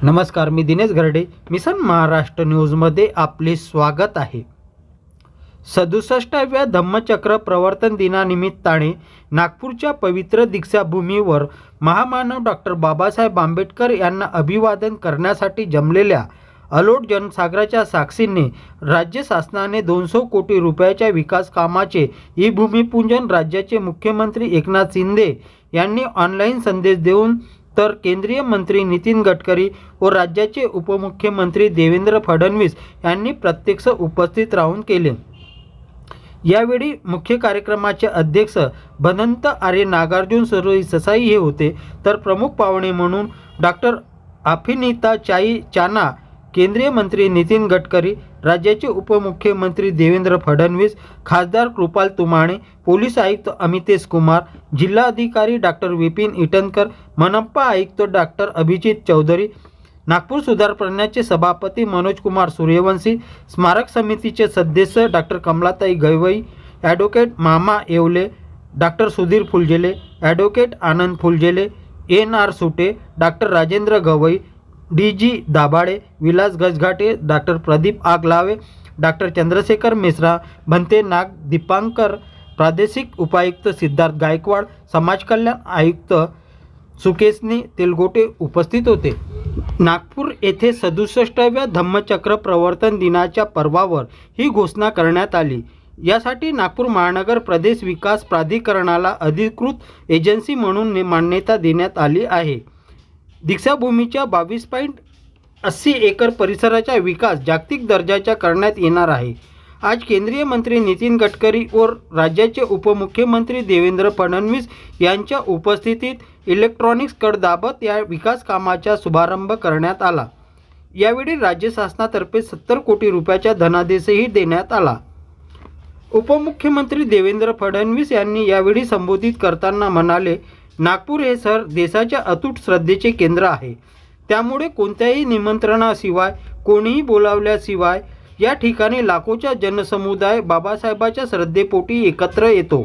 नमस्कार, मी दिनेश घरडे. मिशन महाराष्ट्र न्यूजमध्ये आपले स्वागत आहे. 67व्या धम्मचक्र प्रवर्तन दिनानिमित्ताने नागपूरच्या पवित्र दीक्षाभूमीवर महामानव डॉक्टर बाबासाहेब आंबेडकर यांना अभिवादन करण्यासाठी जमलेल्या अलोट जनसागराच्या साक्षीने राज्य शासनाने 200 कोटी रुपयाच्या विकास कामाचे भूमिपूजन राज्याचे मुख्यमंत्री एकनाथ शिंदे यांनी ऑनलाईन संदेश देऊन तर केंद्रीय मंत्री नितीन गडकरी व राज्याचे उपमुख्यमंत्री देवेंद्र फडणवीस यांनी प्रत्यक्ष उपस्थित राहून केले. यावेळी मुख्य कार्यक्रमाचे अध्यक्ष भदंत आर्य नागार्जुन सुरई ससाई हे होते, तर प्रमुख पाहुणे म्हणून डॉक्टर अफिनिता चाई चाना, केंद्रीय मंत्री नितीन गडकरी, राज्याचे उपमुख्यमंत्री देवेंद्र फडणवीस, खासदार कृपाल तुमाणे, पोलीस आयुक्त अमितेश कुमार, जिल्हाधिकारी डॉक्टर विपिन इटनकर, मनपा आयुक्त डॉक्टर अभिजित चौधरी, नागपूर सुधार प्रज्ञाचे सभापती मनोज कुमार सूर्यवंशी, स्मारक समितीचे सदस्य डॉक्टर कमलाताई गवई, ॲडव्होकेट मामा येवले, डॉक्टर सुधीर फुलझेले, ॲडव्होकेट आनंद फुलझेले, NR सुटे, डॉक्टर राजेंद्र गवई, DG दाभाडे, विलास गजघाटे, डॉक्टर प्रदीप आगलावे, डॉक्टर चंद्रशेखर मिश्रा, भंते नाग दीपांकर, प्रादेशिक उपायुक्त सिद्धार्थ गायकवाड, समाज कल्याण आयुक्त सुकेशनी तेलगोटे उपस्थित होते. नागपूर येथे 67व्या धम्मचक्र प्रवर्तन दिनाच्या पर्वावर ही घोषणा करण्यात आली. यासाठी नागपूर महानगर प्रदेश विकास प्राधिकरणाला अधिकृत एजन्सी म्हणून मान्यता देण्यात आली आहे. दीक्षाभूमीच्या 22.80 एकर परिसराचा विकास जागतिक दर्जाचा करण्यात येणार आहे. आज केंद्रीय मंत्री नितीन गडकरी व राज्याचे उपमुख्यमंत्री देवेंद्र फडणवीस यांच्या उपस्थितीत इलेक्ट्रॉनिक्स कड दाबत या विकास कामाचा शुभारंभ करण्यात आला. यावेळी राज्य शासनातर्फे 70 कोटी रुपयाचा धनादेशही देण्यात आला. उपमुख्यमंत्री देवेंद्र फडणवीस यांनी यावेळी संबोधित करताना म्हणाले, नागपूर हे शहर देशाच्या अतूट श्रद्धेचे केंद्र आहे. त्यामुळे कोणत्याही निमंत्रणाशिवाय, कोणीही बोलावल्याशिवाय या ठिकाणी लाखोचा जनसमुदाय बाबासाहेबाच्या श्रद्धेपोटी एकत्र येतो.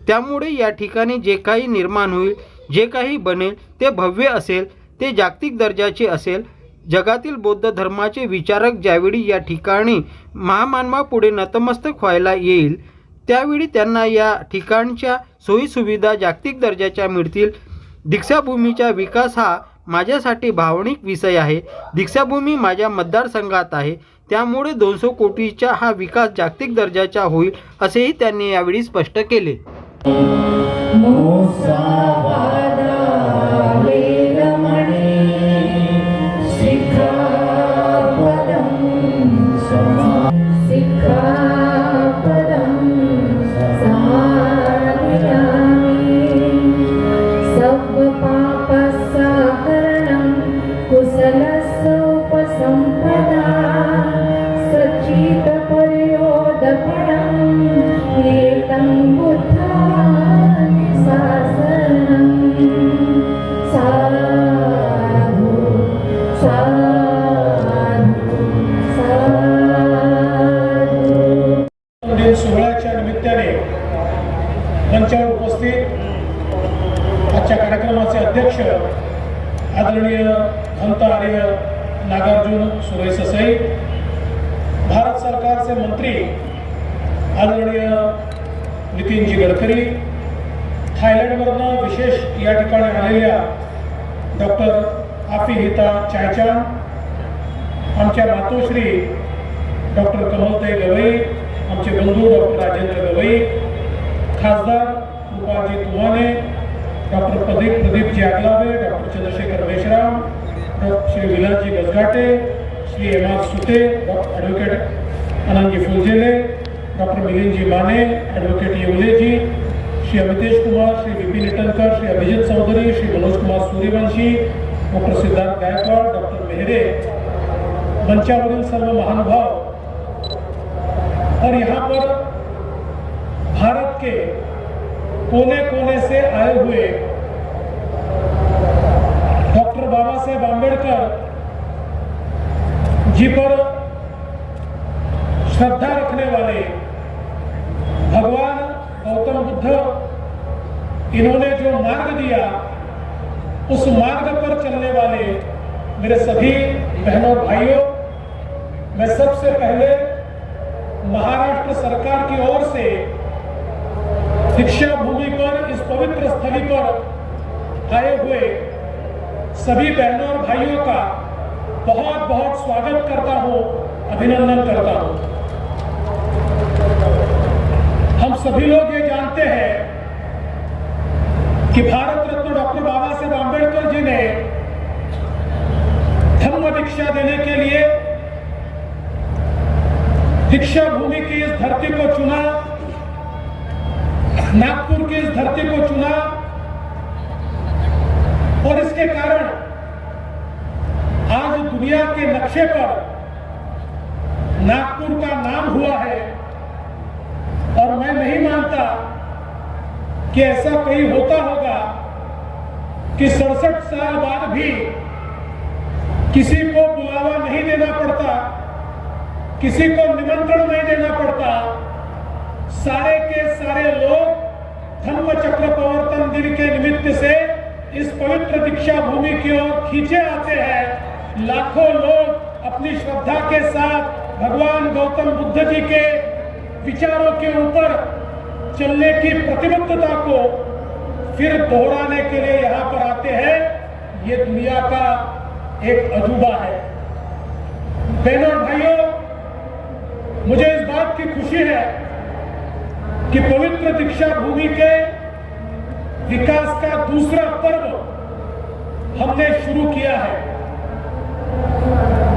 त्यामुळे या ठिकाणी जे काही निर्माण होईल, जे काही बनेल ते भव्य असेल, ते जागतिक दर्जाचे असेल. जगातील बौद्ध धर्माचे विचारक ज्यावेळी या ठिकाणी महामानवापुढे नतमस्तक व्हायला येईल, त्यावेळी त्यांना या ठिकाणच्या सोयीसुविधा जागतिक दर्जाच्या मिळतील. दीक्षाभूमीचा विकास हा माझ्यासाठी भावनिक विषय आहे. दीक्षाभूमी माझ्या मतदारसंघात आहे, त्यामुळे 200 कोटीचा हा विकास जागतिक दर्जाचा होईल, असेही त्यांनी यावेळी स्पष्ट केले. सोहळ्याच्या निमित्ताने मंचावर उपस्थित आजच्या कार्यक्रमाचे अध्यक्ष आदरणीय भदंत आर्य नागार्जुन सुरई ससाई, भारत सरकारचे मंत्री आदरणीय नितीनजी गडकरी, थायलंडवरनं विशेष या ठिकाणी आलेल्या डॉक्टर अफिनिता चायचान, आमच्या मातोश्री डॉक्टर कमलताई गवई, आमचे बंधू डॉक्टर राजेंद्र गवई, खासदार Kripalji Tumane, doctor Pradeepji Agalawe, doctor Chandrashekhar Meshram, Shri Vilasji Gajghate, Shri NR Sute, advocate Anandji Phuljhele, doctor Milindji Mane, advocate Yevleji, Shri Amitesh Kumar, Shri Vipin Itankar, Shri Abhijit Chaudhari, Shri Manoj Kumar Suryavanshi, doctor Siddharth Gaikwad, doctor Mehre, मंचावरील सर्व महानुभाव और यहाँ पर भारत के कोने कोने से आए हुए डॉक्टर बाबा साहेब आंबेडकर जी पर श्रद्धा रखने वाले भगवान गौतम बुद्ध, इन्होंने जो मार्ग दिया उस मार्ग पर चलने वाले मेरे सभी बहनों भाइयों, मैं सबसे पहले महाराष्ट्र सरकार की ओर से दीक्षा भूमि पर, इस पवित्र स्थली पर आए हुए सभी बहनों और भाइयों का बहुत बहुत स्वागत करता हूं, अभिनंदन करता हूं। हम सभी लोग ये जानते हैं कि भारत रत्न डॉक्टर बाबा साहेब आंबेडकर जी ने धम्म दीक्षा देने के लिए दीक्षा भूमि की इस धरती को चुना, नागपुर की इस धरती को चुना, और इसके कारण आज दुनिया के नक्शे पर नागपुर का नाम हुआ है। और मैं नहीं मानता कि ऐसा कहीं होता होगा कि 67 साल बाद भी किसी को बुलावा नहीं देना पड़ता, किसी को निमंत्रण नहीं देना पड़ता, सारे के सारे लोग धम्म चक्र प्रवर्तन दिन के निमित्त से इस पवित्र दीक्षा भूमि की ओर खींचे आते हैं। लाखों लोग अपनी श्रद्धा के साथ भगवान गौतम बुद्ध जी के विचारों के ऊपर चलने की प्रतिबद्धता को फिर दोहराने के लिए यहाँ पर आते हैं। ये दुनिया का एक अजूबा है। बहनों और भाइयों, मुझे इस बात की खुशी है कि पवित्र दीक्षा भूमि के विकास का दूसरा पर्व हमने शुरू किया है।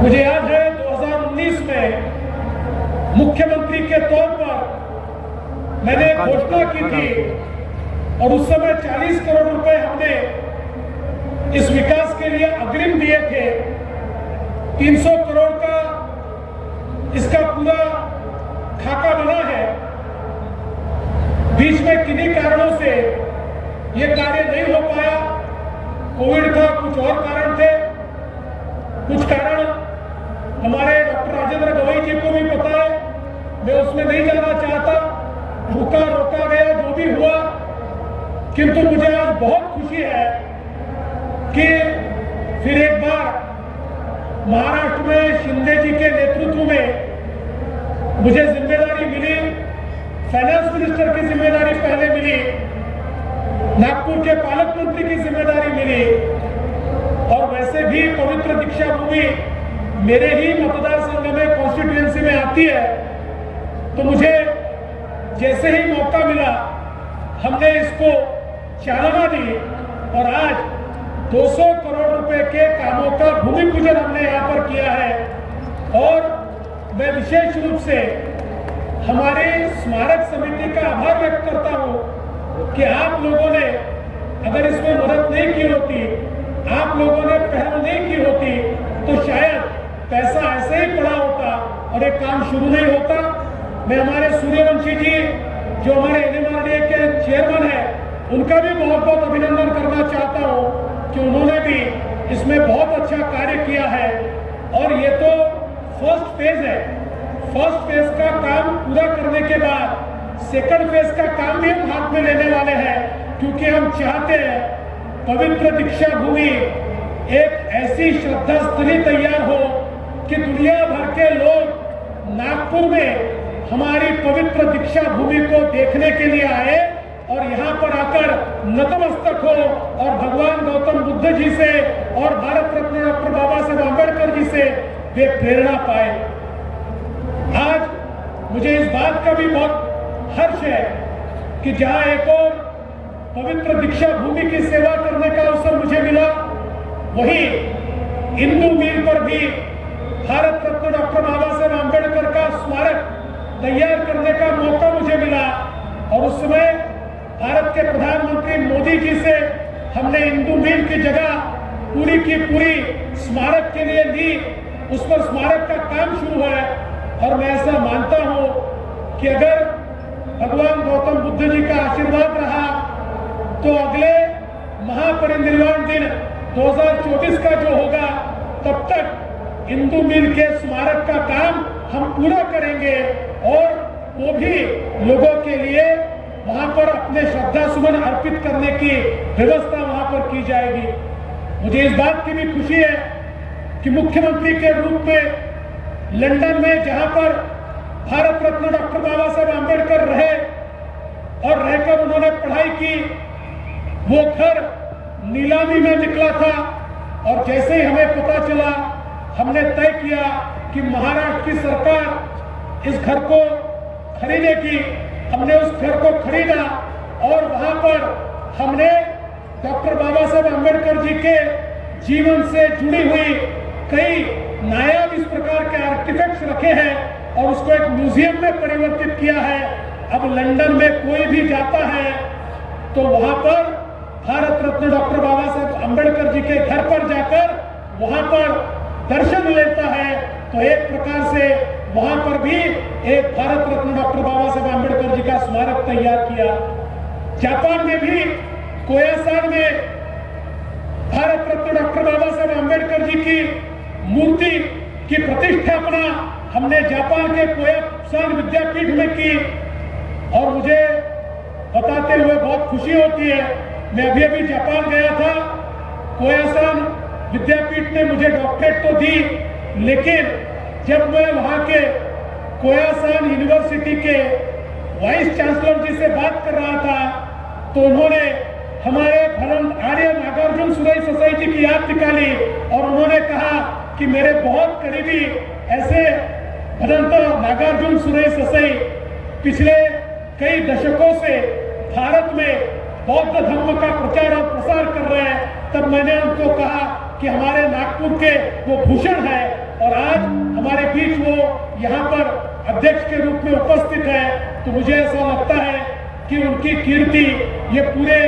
मुझे याद है 2019 में मुख्यमंत्री के तौर पर मैंने घोषणा की थी और उस समय 40 करोड़ रुपए हमने इस विकास के लिए अग्रिम दिए थे। 300 करोड़ का इसका पूरा खाका बना है। बीच में किन्हीं कारणों से ये कार्य नहीं हो पाया। कोविड था, कुछ और कारण थे, कुछ कारण हमारे डॉक्टर राजेंद्र गवई जी को भी पता है, मैं उसमें नहीं जाना चाहता, रुका रोका गया, जो भी हुआ। किंतु मुझे आज बहुत खुशी है कि फिर एक बार महाराष्ट्र में शिंदे जी के नेतृत्व में मुझे जिम्मेदारी मिली। फाइनेंस मिनिस्टर की जिम्मेदारी पहले मिली, नागपुर के पालक मंत्री की जिम्मेदारी मिली, और वैसे भी पवित्र दीक्षा भूमि मेरे ही मतदार संघ में, कॉन्स्टिट्यूएंसी में आती है। तो मुझे जैसे ही मौका मिला हमने इसको चालना दी और आज 200 करोड़ रुपए के कामों का भूमि पूजन हमने यहाँ पर किया है। और मैं विशेष रूप से हमारी स्मारक समिति का आभार व्यक्त करता हूँ कि आप लोगों ने अगर इसमें मदद नहीं की होती, आप लोगों ने पहल नहीं की होती, तो शायद पैसा ऐसे ही पड़ा होता और एक काम शुरू नहीं होता। मैं हमारे सूर्यवंशी जी जो हमारे NMRDA के चेयरमैन हैं, उनका भी बहुत बहुत अभिनंदन करना चाहता हूँ कि उन्होंने भी इसमें बहुत अच्छा कार्य किया है। और ये तो फर्स्ट फेज है। फर्स्ट फेज का काम पूरा करने के बाद सेकंड फेज का काम भी हम हाथ में लेने वाले हैं, क्योंकि हम चाहते हैं पवित्र दीक्षा भूमि एक ऐसी श्रद्धा स्थली तैयार हो कि दुनिया भर के लोग नागपुर में हमारी पवित्र दीक्षा भूमि को देखने के लिए आए और यहाँ पर आकर नतमस्तक हो और भगवान गौतम बुद्ध जी से और भारत रत्न डॉक्टर बाबा साहेब आंबेडकर जी से वे प्रेरणा पाए। आज मुझे इस बात का भी बहुत हर्ष है कि जहाँ एक और पवित्र दीक्षा भूमि की सेवा करने का अवसर मुझे मिला, वहीं इंदू मिल पर भी भारत रत्न डॉक्टर बाबा साहेब आंबेडकर का स्मारक तैयार करने का मौका मुझे मिला। और उस समय भारत के प्रधानमंत्री मोदी जी से हमने इंदू मिल की जगह पूरी की पूरी स्मारक के लिए ली। उस पर स्मारक का काम शुरू है और मैं ऐसा मानता हूं कि अगर भगवान गौतम बुद्ध जी का आशीर्वाद रहा तो अगले महापरिनिर्वाण दिन 2024 का जो होगा, तब तक इंदू मिल के स्मारक का काम हम पूरा करेंगे और वो भी लोगों के लिए वहां पर अपने श्रद्धा सुमन अर्पित करने की व्यवस्था वहां पर की जाएगी। मुझे इस बात की भी खुशी है कि मुख्यमंत्री के रूप में लंदन में जहां पर भारत रत्न डॉक्टर बाबा साहेब आम्बेडकर रहे और रहकर उन्होंने पढ़ाई की, वो घर नीलामी में निकला था। और जैसे ही हमें पता चला, हमने तय किया कि महाराष्ट्र की सरकार इस घर को खरीदेगी। हमने उस घर को खरीदा और वहां पर हमने डॉक्टर बाबा साहेब आम्बेडकर जी के जीवन से जुड़ी हुई कई नायाब इस प्रकार के आर्टिफैक्ट्स रखे हैं और उसको एक म्यूजियम में परिवर्तित किया है। अब लंदन में कोई भी जाता है तो वहां पर भारत रत्न डॉक्टर बाबा साहेब आम्बेडकर जी के घर पर जाकर वहां पर दर्शन लेता है। तो एक प्रकार से वहां पर भी एक भारत रत्न डॉक्टर बाबा साहेब आम्बेडकर जी का स्मारक तैयार किया। जापान में भी कोयासान में भारत रत्न डॉक्टर बाबा साहेब आम्बेडकर जी की मूर्ति की प्रतिष्ठापना हमने जापान के कोयासान विद्यापीठ में की और मुझे बताते हुए बहुत खुशी होती है। मैं अभी जापान गया था, कोयासान विद्यापीठ ने मुझे डॉक्टरेट तो दी, लेकिन जब मैं वहां के कोयासान यूनिवर्सिटी के वाइस चांसलर जी से बात कर रहा था तो उन्होंने हमारे आर्य नागार्जुन सुरई सोसाइटी की याद निकाली और उन्होंने कहा कि मेरे बहुत करीबी ऐसे भदंत नागार्जुन सुरई सोसाई पिछले कई दशकों से भारत में बौद्ध धर्म का प्रचार और प्रसार कर रहे हैं। तब मैंने उनको कहा कि हमारे नागपुर के वो भूषण है और आज हमारे बीच वो यहाँ पर अध्यक्ष के रूप में उपस्थित है। तो मुझे ऐसा लगता है कि उनकी कीर्ति ये पूरे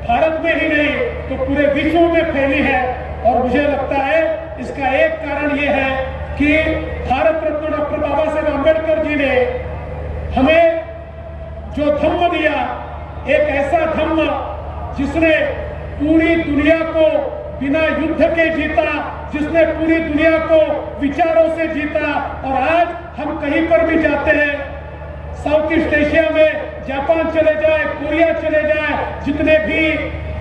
भारत में ही नहीं तो पूरे विश्व में फैली है। और मुझे लगता है इसका एक कारण ये है कि भारत रत्न डॉक्टर बाबा साहेब आम्बेडकर जी ने हमें जो धम्म दिया, एक ऐसा धम्म जिसने पूरी दुनिया को बिना युद्ध के जीता, जिसने पूरी दुनिया को विचारों से जीता। और आज हम कहीं पर भी जाते हैं, साउथ ईस्ट एशिया में जापान चले जाए, कोरिया चले जाए, जितने भी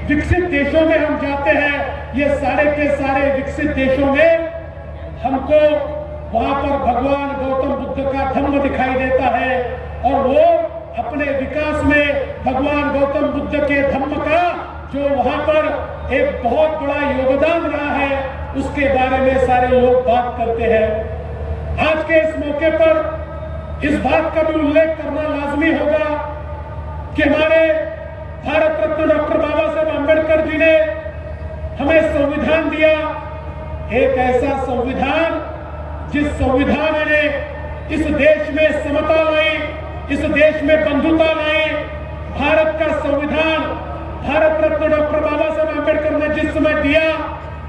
विकसित देशों में हम जाते हैं, ये सारे के सारे विकसित देशों में हमको वहां पर भगवान गौतम बुद्ध का धम्म दिखाई देता है और वो अपने विकास में भगवान गौतम बुद्ध के धम्म का जो वहां पर एक बहुत बड़ा योगदान रहा है उसके बारे में सारे लोग बात करते हैं। आज के इस मौके पर इस बात का भी उल्लेख करना लाजमी होगा कि हमारे भारत रत्न डॉक्टर बाबा साहेब आम्बेडकर जी ने हमें संविधान दिया, एक ऐसा संविधान जिस संविधान ने इस देश में समता लाई, इस देश में बंधुता लाई। भारत का संविधान भारत रत्न डॉक्टर बाबा साहेब आम्बेडकर ने जिस समय दिया,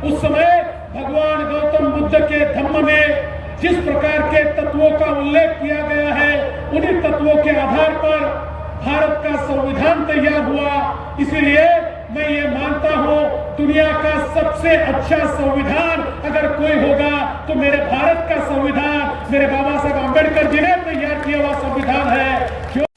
उस समय भगवान गौतम बुद्ध के धम्म में जिस प्रकार के तत्वों का उल्लेख किया गया है, उन्हीं तत्वों के आधार पर भारत का संविधान तैयार हुआ। इसीलिए मैं ये मानता हूं दुनिया का सबसे अच्छा संविधान अगर कोई होगा तो मेरे भारत का संविधान, मेरे बाबा साहेब आम्बेडकर जी ने तैयार किया हुआ संविधान है।